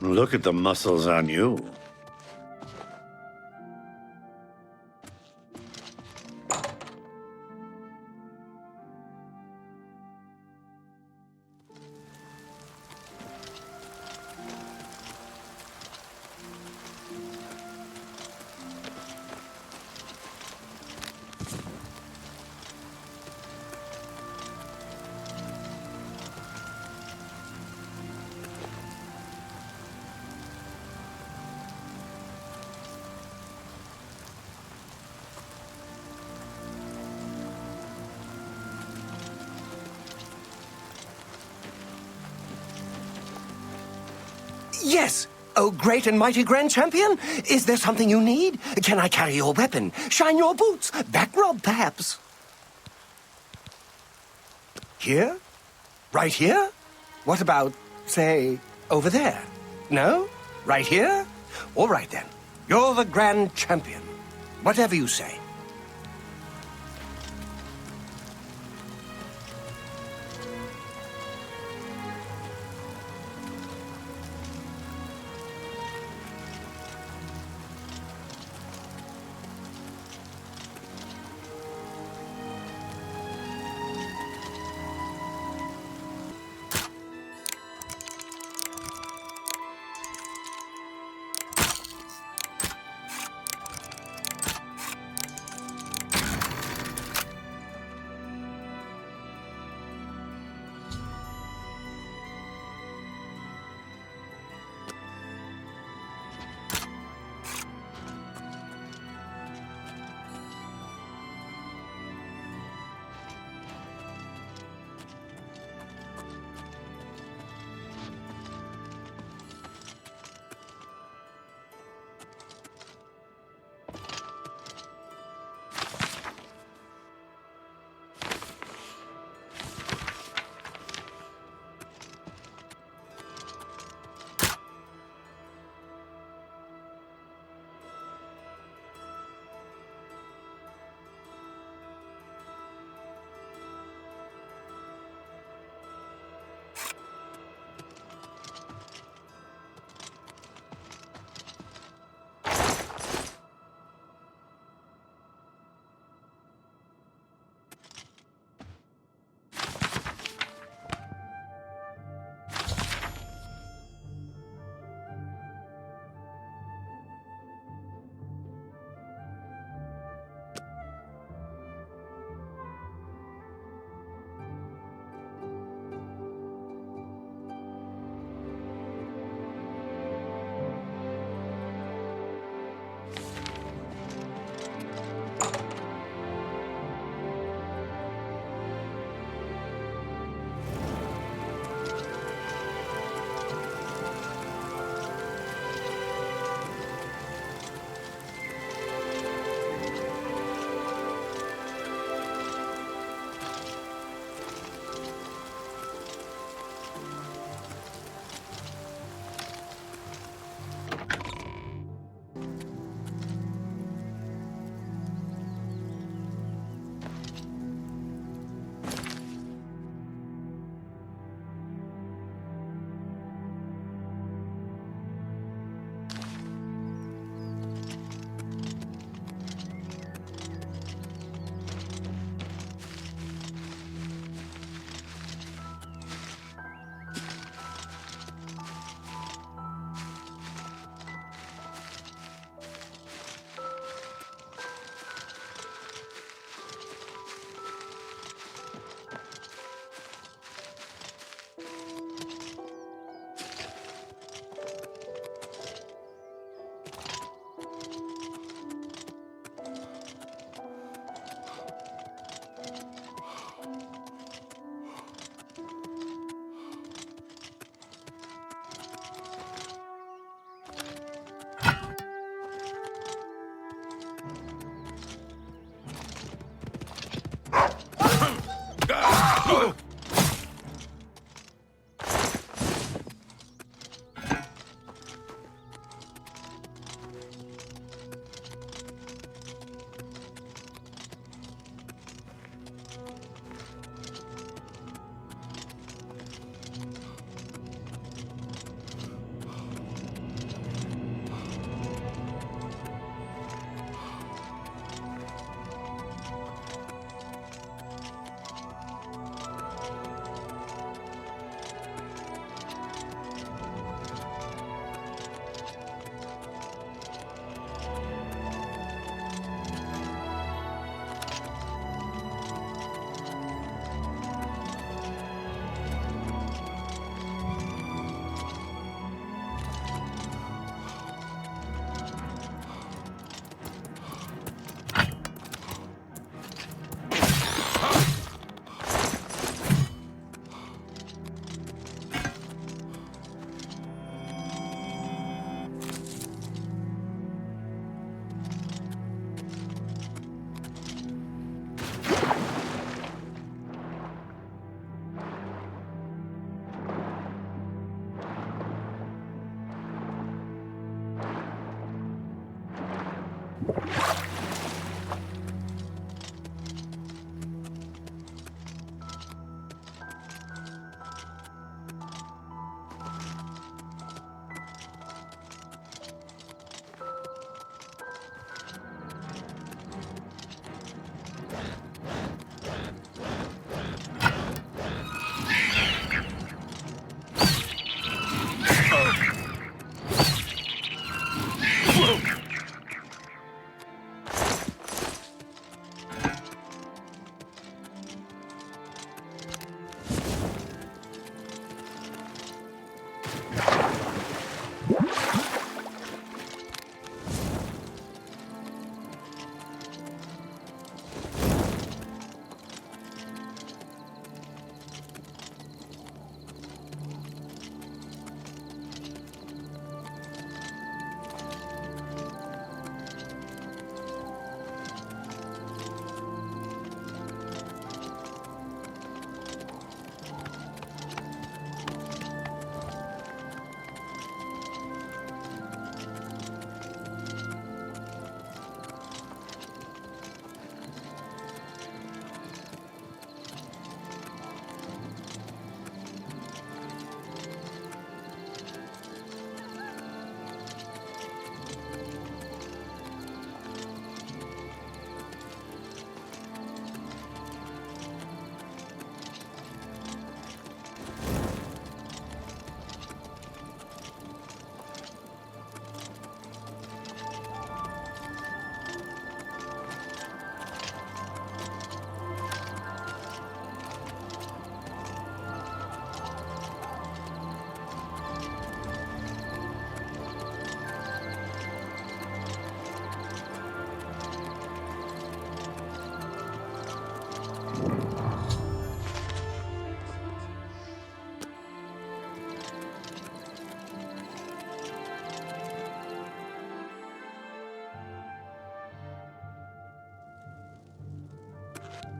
Look at the muscles on you. Yes! Oh, great and mighty Grand Champion! Is there something you need? Can I carry your weapon? Shine your boots? Back rub, perhaps? Here? Right here? What about, say, over there? No? Right here? All right, then. You're the Grand Champion. Whatever you say.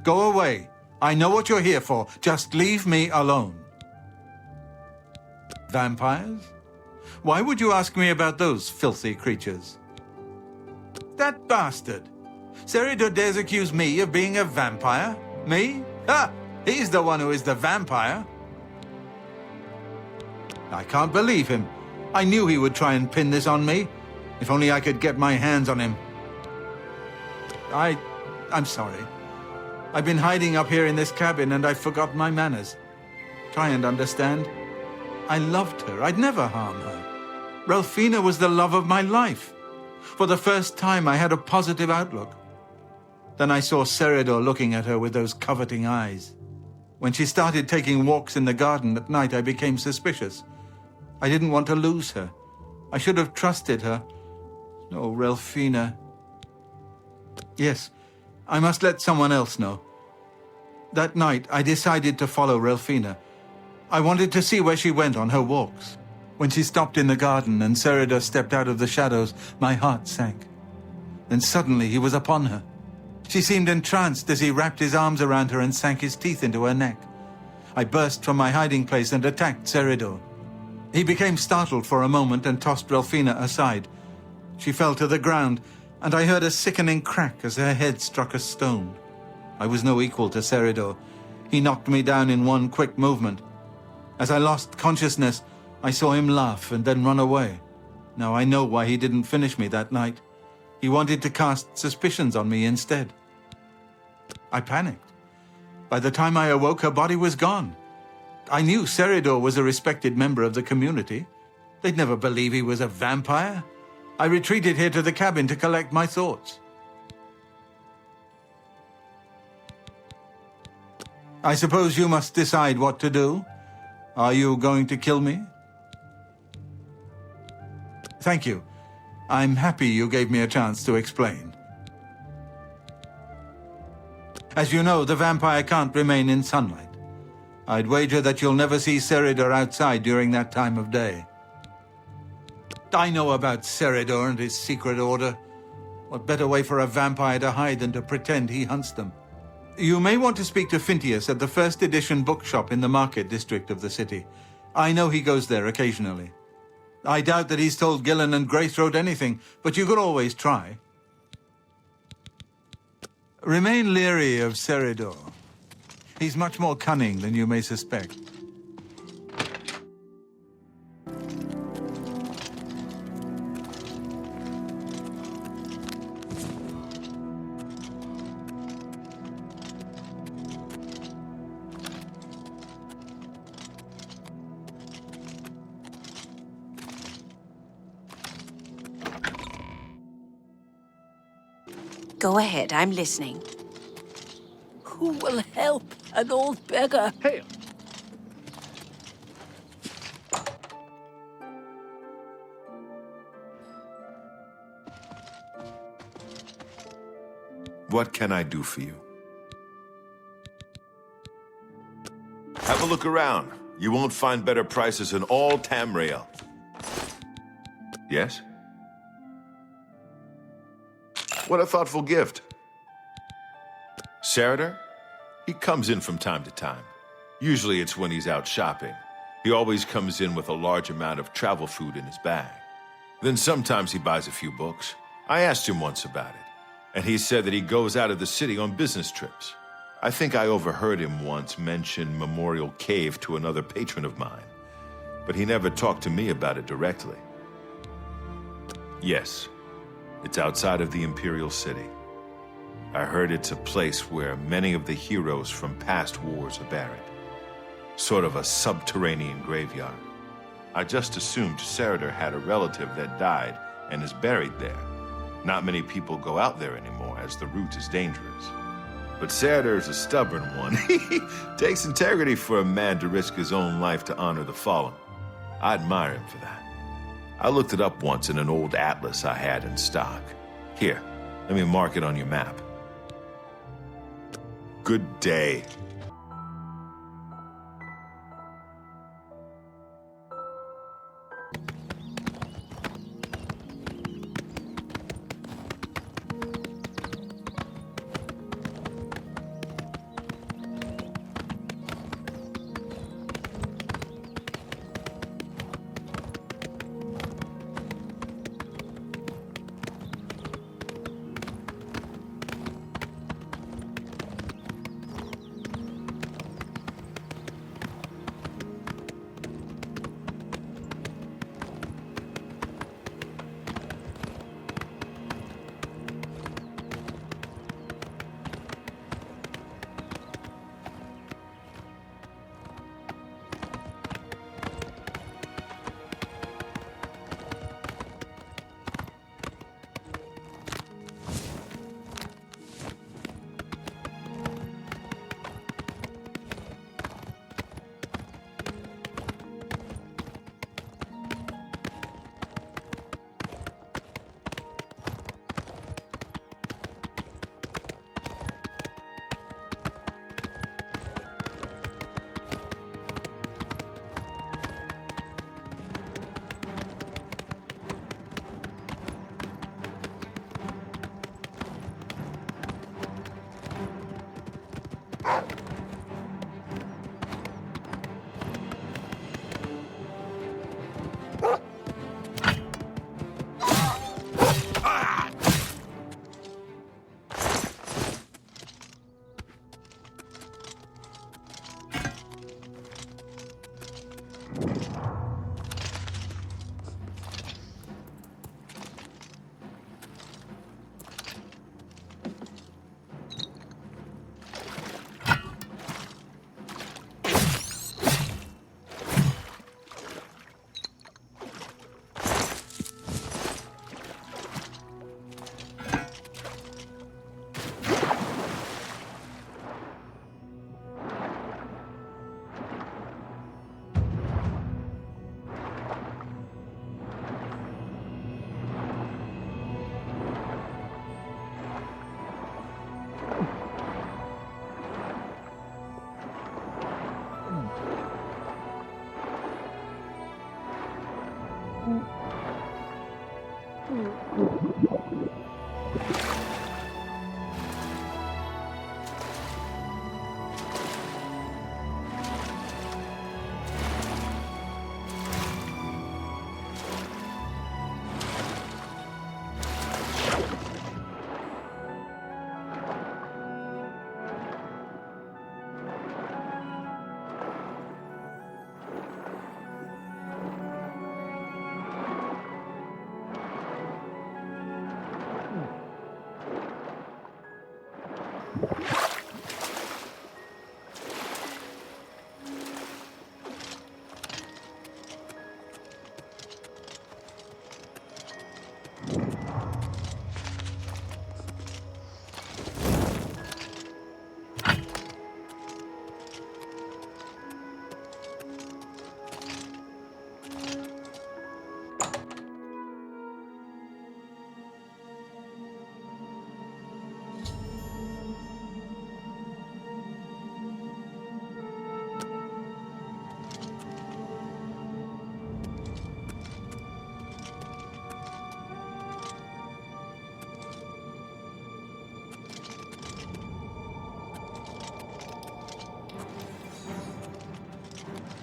Go away. I know what you're here for. Just leave me alone. Vampires? Why would you ask me about those filthy creatures? That bastard! Seridor dares accuse me of being a vampire? Me? Ha! He's the one who is the vampire. I can't believe him. I knew he would try and pin this on me. If only I could get my hands on him. I'm sorry. I've been hiding up here in this cabin and I forgot my manners. Try and understand. I loved her. I'd never harm her. Ralphina was the love of my life. For the first time, I had a positive outlook. Then I saw Seridor looking at her with those coveting eyes. When she started taking walks in the garden at night, I became suspicious. I didn't want to lose her. I should have trusted her. Oh, Ralphina. Yes, I must let someone else know. That night, I decided to follow Ralphina. I wanted to see where she went on her walks. When she stopped in the garden and Seridor stepped out of the shadows, my heart sank. Then suddenly he was upon her. She seemed entranced as he wrapped his arms around her and sank his teeth into her neck. I burst from my hiding place and attacked Seridor. He became startled for a moment and tossed Ralphina aside. She fell to the ground, and I heard a sickening crack as her head struck a stone. I was no equal to Seridor. He knocked me down in one quick movement. As I lost consciousness, I saw him laugh and then run away. Now I know why he didn't finish me that night. He wanted to cast suspicions on me instead. I panicked. By the time I awoke, her body was gone. I knew Seridor was a respected member of the community. They'd never believe he was a vampire. I retreated here to the cabin to collect my thoughts. I suppose you must decide what to do. Are you going to kill me? Thank you. I'm happy you gave me a chance to explain. As you know, the vampire can't remain in sunlight. I'd wager that you'll never see Seridor outside during that time of day. I know about Seridor and his secret order. What better way for a vampire to hide than to pretend he hunts them? You may want to speak to Phintius at the first edition bookshop in the market district of the city. I know he goes there occasionally. I doubt that he's told Gillen and Greythroat anything, but you could always try. Remain leery of Seridor. He's much more cunning than you may suspect. Go ahead, I'm listening. Who will help an old beggar? Hail. What can I do for you? Have a look around. You won't find better prices in all Tamriel. Yes? What a thoughtful gift. Seridor? He comes in from time to time. Usually it's when he's out shopping. He always comes in with a large amount of travel food in his bag. Then sometimes he buys a few books. I asked him once about it, and he said that he goes out of the city on business trips. I think I overheard him once mention Memorial Cave to another patron of mine, but he never talked to me about it directly. Yes. It's outside of the Imperial City. I heard it's a place where many of the heroes from past wars are buried. Sort of a subterranean graveyard. I just assumed Seridor had a relative that died and is buried there. Not many people go out there anymore, as the route is dangerous. But Seridor's a stubborn one. He takes integrity for a man to risk his own life to honor the fallen. I admire him for that. I looked it up once in an old atlas I had in stock. Here, let me mark it on your map. Good day.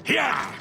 Yeah!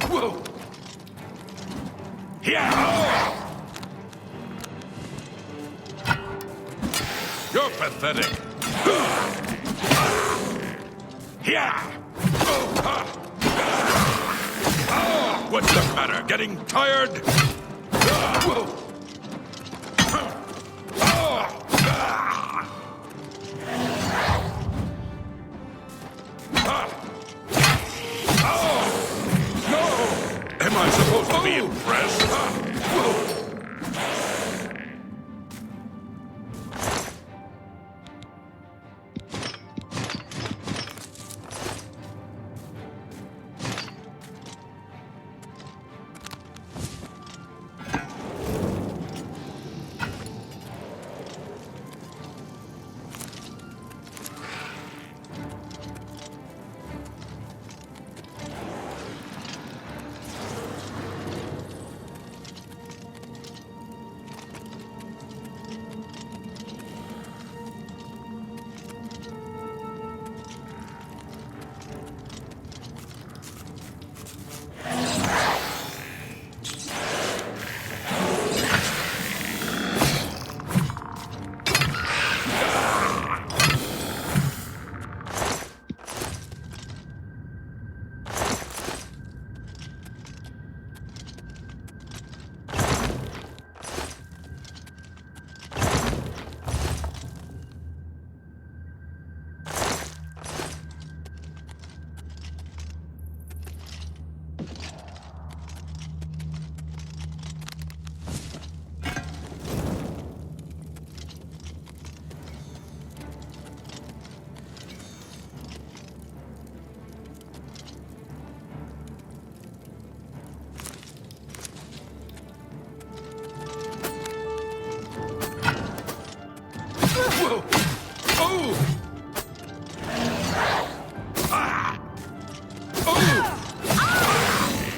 Whoa! Yeah! You're pathetic. Yeah! What's the matter? Getting tired? Whoa! Am I supposed to be impressed? Whoa!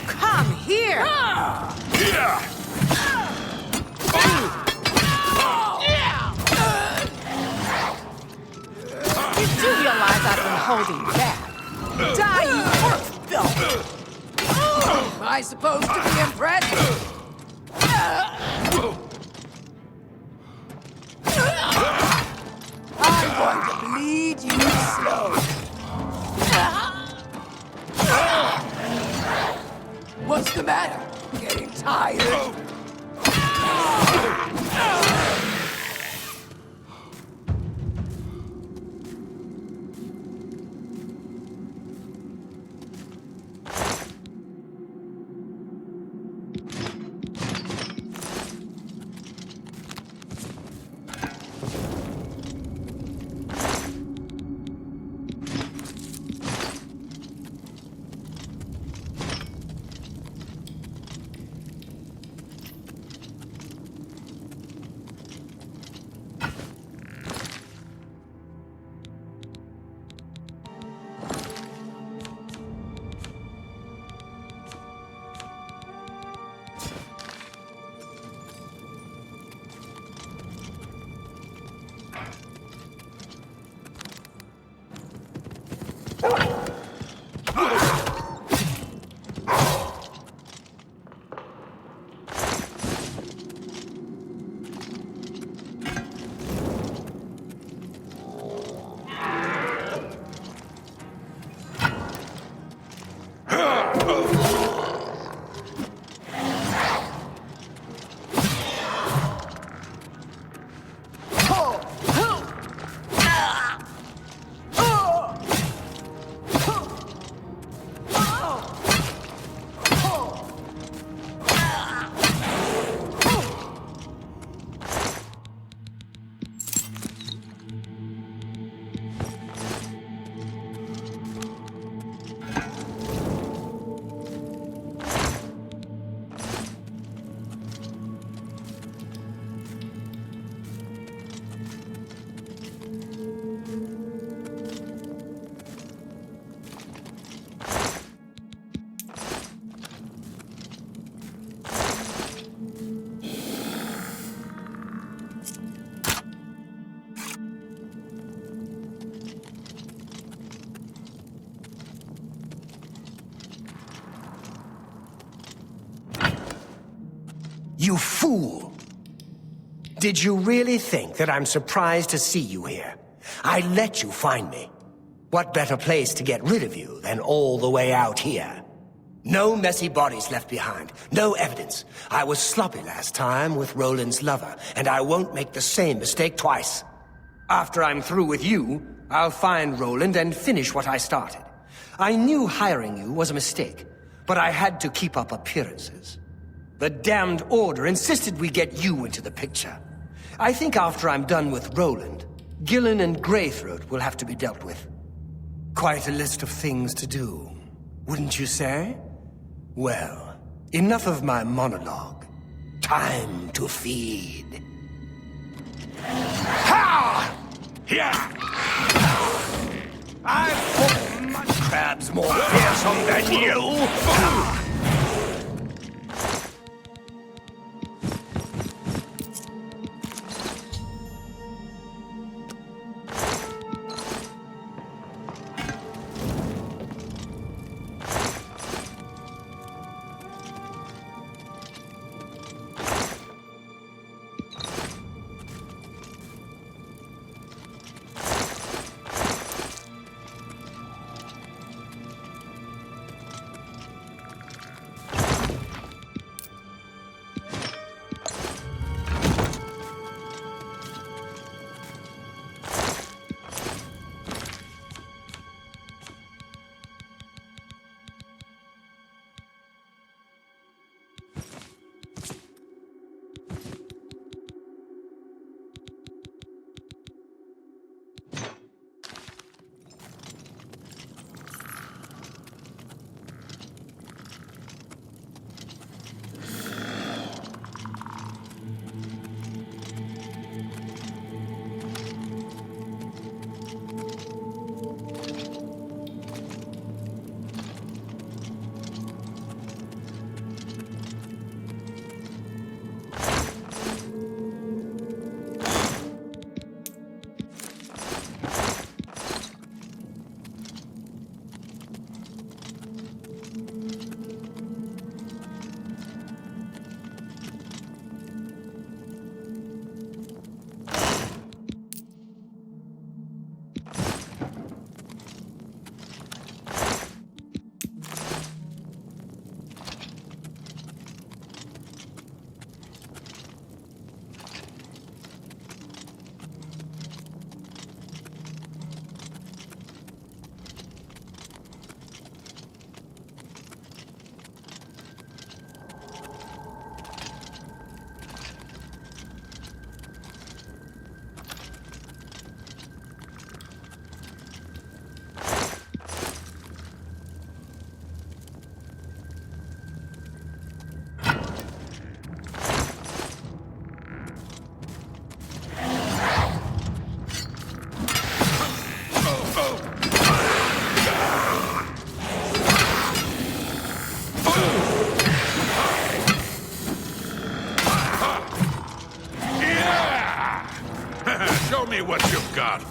Come here! You do realize I've been holding back. Die, you corpse filth! Am I supposed to be impressed? I'm going to bleed you slow. What's the matter? Getting tired? You fool! Did you really think that I'm surprised to see you here? I let you find me. What better place to get rid of you than all the way out here? No messy bodies left behind, no evidence. I was sloppy last time with Roland's lover, and I won't make the same mistake twice. After I'm through with you, I'll find Roland and finish what I started. I knew hiring you was a mistake, but I had to keep up appearances. The damned Order insisted we get you into the picture. I think after I'm done with Roland, Gillen and Greythroat will have to be dealt with. Quite a list of things to do, wouldn't you say? Well, enough of my monologue. Time to feed. Ha! Yeah! I've fought mud crabs more fearsome than you! Show me what you've got.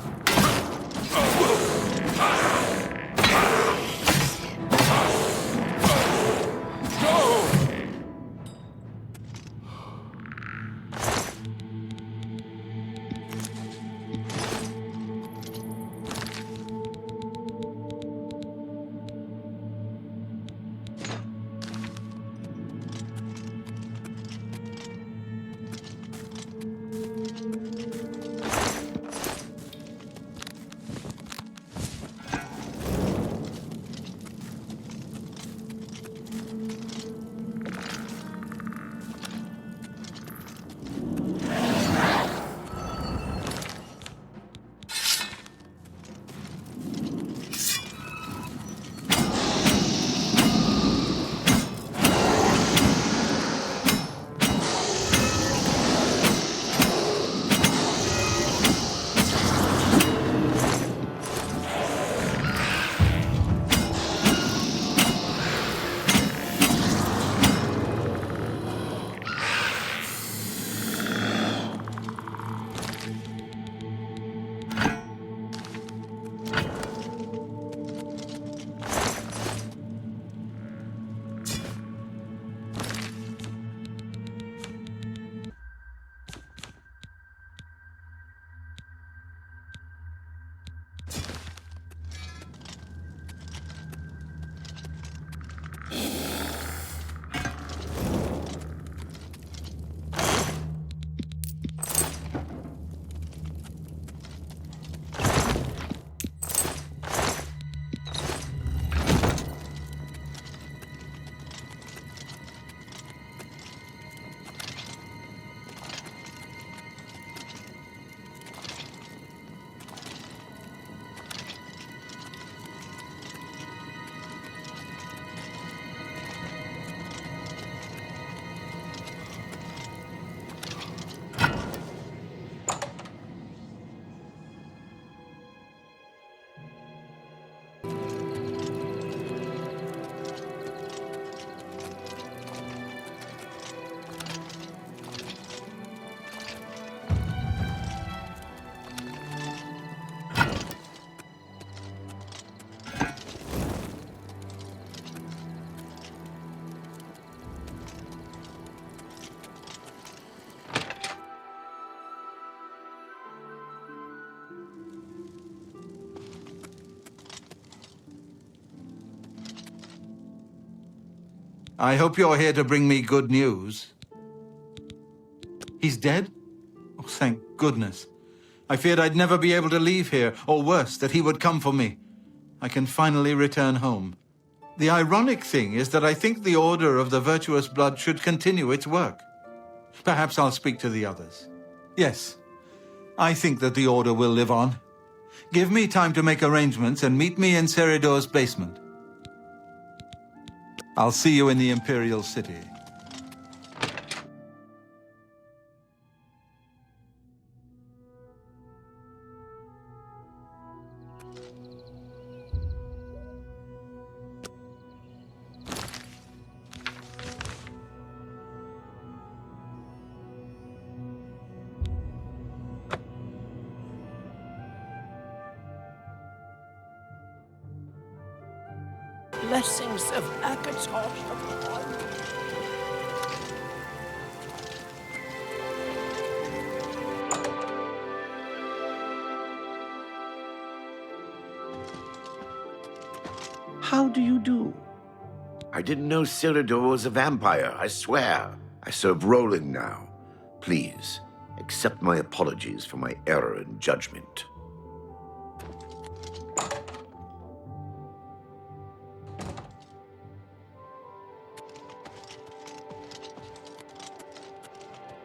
I hope you're here to bring me good news. He's dead? Oh, thank goodness. I feared I'd never be able to leave here, or worse, that he would come for me. I can finally return home. The ironic thing is that I think the Order of the Virtuous Blood should continue its work. Perhaps I'll speak to the others. Yes, I think that the Order will live on. Give me time to make arrangements and meet me in Ceridor's basement. I'll see you in the Imperial City. Blessings of Akatosh upon you. How do you do? I didn't know Ceridor was a vampire, I swear. I serve Roland now. Please, accept my apologies for my error in judgment.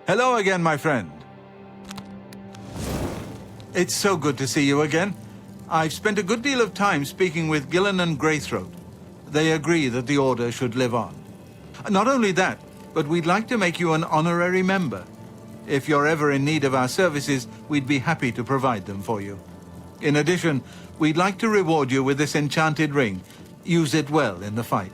Hello again, my friend. It's so good to see you again. I've spent a good deal of time speaking with Gillen and Greythroat. They agree that the Order should live on. Not only that, but we'd like to make you an honorary member. If you're ever in need of our services, we'd be happy to provide them for you. In addition, we'd like to reward you with this enchanted ring. Use it well in the fight.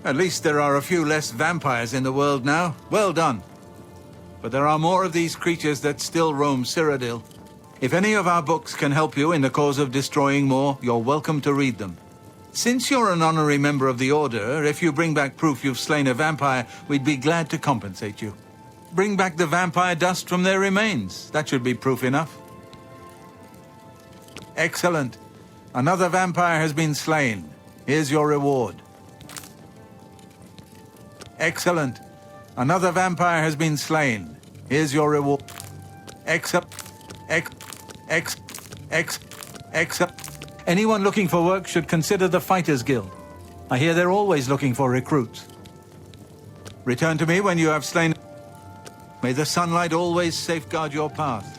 At least there are a few less vampires in the world now. Well done. But there are more of these creatures that still roam Cyrodiil. If any of our books can help you in the cause of destroying more, you're welcome to read them. Since you're an honorary member of the Order, if you bring back proof you've slain a vampire, we'd be glad to compensate you. Bring back the vampire dust from their remains. That should be proof enough. Excellent. Another vampire has been slain. Here's your reward. Excellent. Another vampire has been slain. Here's your reward. Excellent. Anyone looking for work should consider the Fighters Guild. I hear they're always looking for recruits. Return to me when you have slain. May the sunlight always safeguard your path.